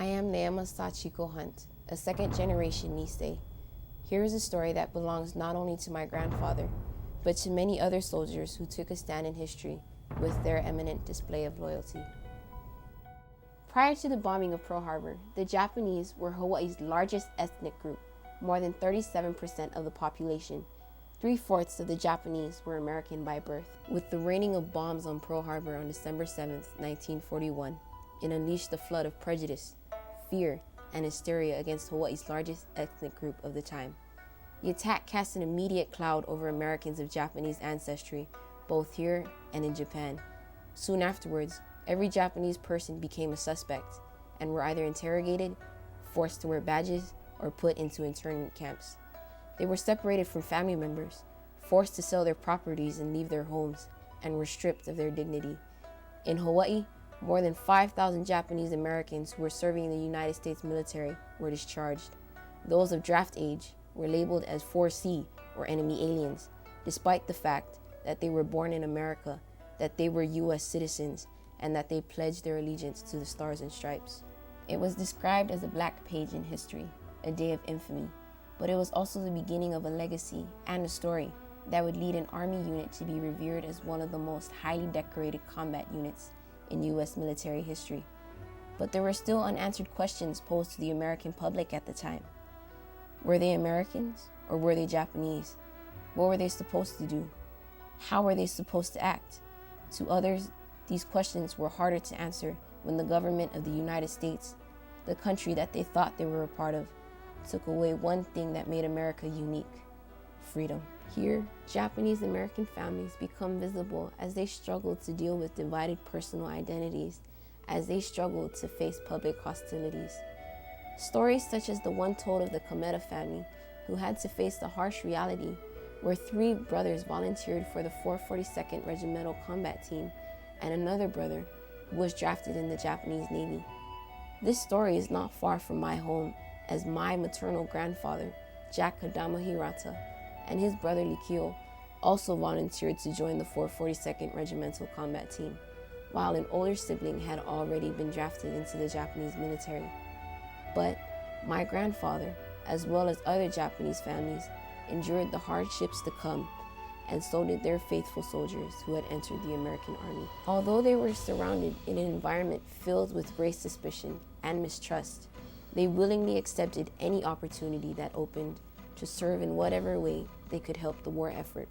I am Neema Sachiko Hunt, a second-generation Nisei. Here is a story that belongs not only to my grandfather, but to many other soldiers who took a stand in history with their eminent display of loyalty. Prior to the bombing of Pearl Harbor, the Japanese were Hawaii's largest ethnic group, more than 37% of the population. 3/4 of the Japanese were American by birth. With the raining of bombs on Pearl Harbor on December 7, 1941, it unleashed a flood of prejudice, fear, and hysteria against Hawaii's largest ethnic group of the time. The attack cast an immediate cloud over Americans of Japanese ancestry, both here and in Japan. Soon afterwards, every Japanese person became a suspect and were either interrogated, forced to wear badges, or put into internment camps. They were separated from family members, forced to sell their properties and leave their homes, and were stripped of their dignity. In Hawaii, more than 5,000 Japanese Americans who were serving in the United States military were discharged. Those of draft age were labeled as 4C, or enemy aliens, despite the fact that they were born in America, that they were U.S. citizens, and that they pledged their allegiance to the Stars and Stripes. It was described as a black page in history, a day of infamy, but it was also the beginning of a legacy and a story that would lead an Army unit to be revered as one of the most highly decorated combat units in U.S. military history. But there were still unanswered questions posed to the American public at the time. Were they Americans or were they Japanese? What were they supposed to do? How were they supposed to act? To others, these questions were harder to answer when the government of the United States, the country that they thought they were a part of, took away one thing that made America unique: freedom. Here, Japanese American families become visible as they struggle to deal with divided personal identities, as they struggle to face public hostilities. Stories such as the one told of the Kometa family, who had to face the harsh reality where 3 brothers volunteered for the 442nd Regimental Combat Team and another brother who was drafted in the Japanese Navy. This story is not far from my home, as my maternal grandfather, Jack Hadama Hirata, and his brother Likio also volunteered to join the 442nd Regimental Combat Team, while an older sibling had already been drafted into the Japanese military. But my grandfather, as well as other Japanese families, endured the hardships to come, and so did their faithful soldiers who had entered the American Army. Although they were surrounded in an environment filled with race suspicion and mistrust, they willingly accepted any opportunity that opened to serve in whatever way they could help the war effort.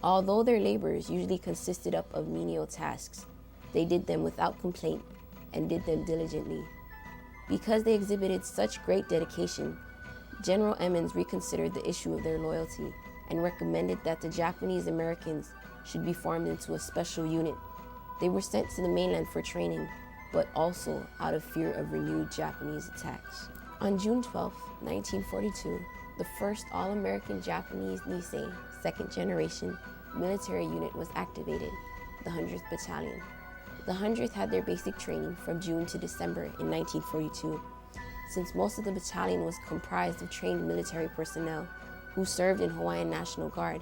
Although their labors usually consisted up of menial tasks, they did them without complaint and did them diligently. Because they exhibited such great dedication, General Emmons reconsidered the issue of their loyalty and recommended that the Japanese Americans should be formed into a special unit. They were sent to the mainland for training, but also out of fear of renewed Japanese attacks. On June 12, 1942, the first all-American Japanese Nisei second-generation military unit was activated, the 100th Battalion. The 100th had their basic training from June to December in 1942. Since most of the battalion was comprised of trained military personnel who served in Hawaiian National Guard,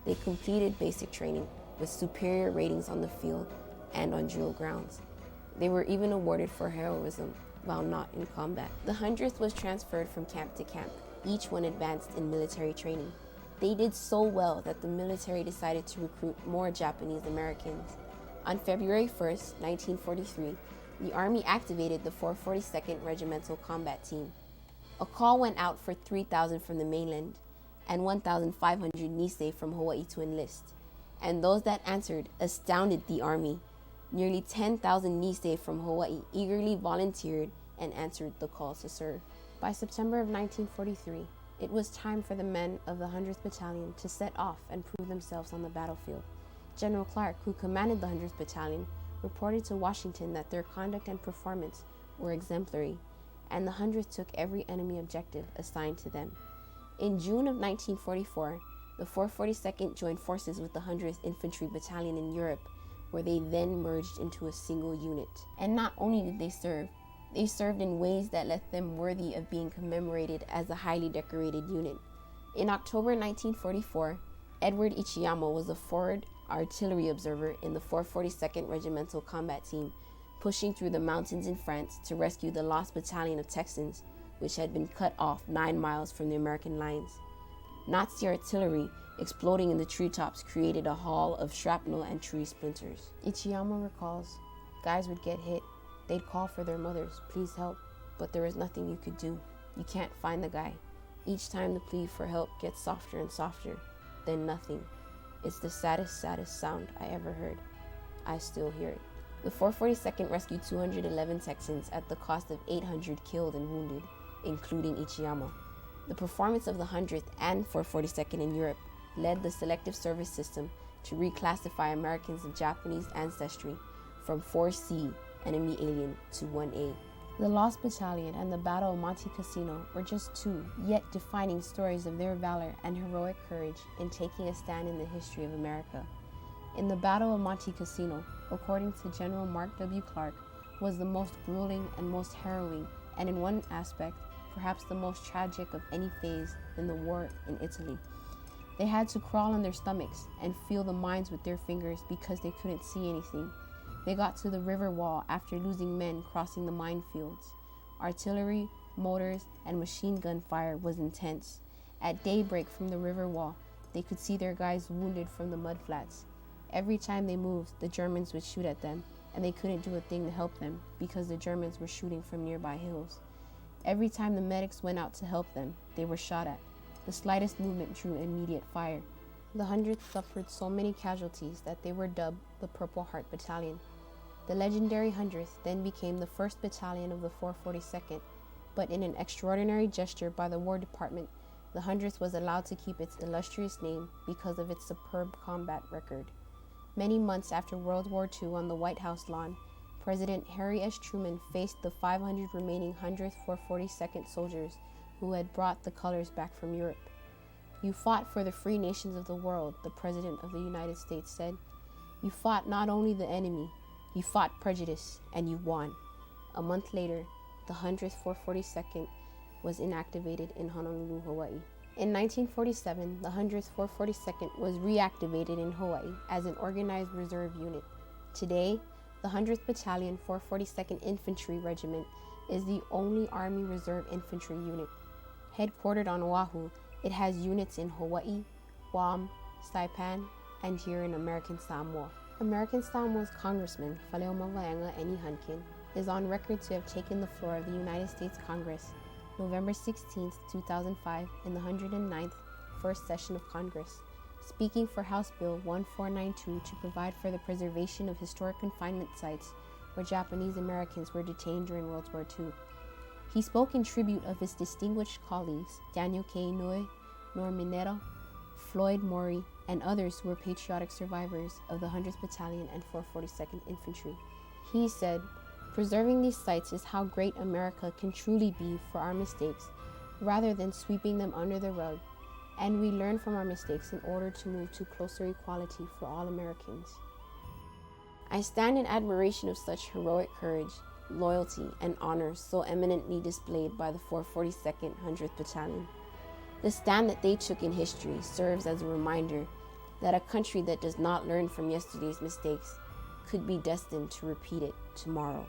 they completed basic training with superior ratings on the field and on drill grounds. They were even awarded for heroism while not in combat. The 100th was transferred from camp to camp, each one advanced in military training. They did so well that the military decided to recruit more Japanese Americans. On February 1st, 1943, the Army activated the 442nd Regimental Combat Team. A call went out for 3,000 from the mainland and 1,500 Nisei from Hawaii to enlist, and those that answered astounded the Army. Nearly 10,000 Nisei from Hawaii eagerly volunteered and answered the call to serve. By September of 1943, it was time for the men of the 100th Battalion to set off and prove themselves on the battlefield. General Clark, who commanded the 100th Battalion, reported to Washington that their conduct and performance were exemplary, and the 100th took every enemy objective assigned to them. In June of 1944, the 442nd joined forces with the 100th Infantry Battalion in Europe, where they then merged into a single unit. And not only did they served in ways that left them worthy of being commemorated as a highly decorated unit. In October 1944, Edward Ichiyama was a forward artillery observer in the 442nd Regimental Combat Team, pushing through the mountains in France to rescue the lost battalion of Texans, which had been cut off 9 miles from the American lines. Nazi artillery exploding in the treetops created a haul of shrapnel and tree splinters. Ichiyama recalls, guys would get hit. They'd call for their mothers, please help, but there was nothing you could do. You can't find the guy. Each time the plea for help gets softer and softer, then nothing. It's the saddest sound I ever heard. I still hear it. The 442nd rescued 211 Texans at the cost of 800 killed and wounded, including Ichiyama. The performance of the 100th and 442nd in Europe led the selective service system to reclassify Americans of Japanese ancestry from 4C, enemy alien, to 1A. The Lost Battalion and the Battle of Monte Cassino were just two yet defining stories of their valor and heroic courage in taking a stand in the history of America. In the Battle of Monte Cassino, according to General Mark W. Clark, was the most grueling and most harrowing, and in one aspect, perhaps the most tragic of any phase in the war in Italy. They had to crawl on their stomachs and feel the mines with their fingers because they couldn't see anything. They got to the river wall after losing men crossing the minefields. Artillery, mortars, and machine gun fire was intense. At daybreak from the river wall, they could see their guys wounded from the mudflats. Every time they moved, the Germans would shoot at them, and they couldn't do a thing to help them because the Germans were shooting from nearby hills. Every time the medics went out to help them, they were shot at. The slightest movement drew immediate fire. The 100th suffered so many casualties that they were dubbed the Purple Heart Battalion. The legendary 100th then became the 1st Battalion of the 442nd, but in an extraordinary gesture by the War Department, the 100th was allowed to keep its illustrious name because of its superb combat record. Many months after World War II on the White House lawn, President Harry S. Truman faced the 500 remaining 100th 442nd soldiers who had brought the colors back from Europe. "You fought for the free nations of the world," the President of the United States said. "You fought not only the enemy, you fought prejudice, and you won." A month later, the 100th 442nd was inactivated in Honolulu, Hawaii. In 1947, the 100th 442nd was reactivated in Hawaii as an organized reserve unit. Today, the 100th Battalion 442nd Infantry Regiment is the only Army Reserve infantry unit. Headquartered on Oahu, it has units in Hawaii, Guam, Saipan, and here in American Samoa. American Samoa's Congressman Faleoma Vaenga Enihunkin is on record to have taken the floor of the United States Congress November 16, 2005, in the 109th First Session of Congress, speaking for House Bill 1492 to provide for the preservation of historic confinement sites where Japanese Americans were detained during World War II. He spoke in tribute of his distinguished colleagues Daniel K. Inouye, Norm Mineta, Floyd Maury, and others who were patriotic survivors of the 100th Battalion and 442nd Infantry. He said, "Preserving these sites is how great America can truly be for our mistakes, rather than sweeping them under the rug, and we learn from our mistakes in order to move to closer equality for all Americans." I stand in admiration of such heroic courage, loyalty, and honor so eminently displayed by the 442nd 100th Battalion. The stand that they took in history serves as a reminder that a country that does not learn from yesterday's mistakes could be destined to repeat it tomorrow.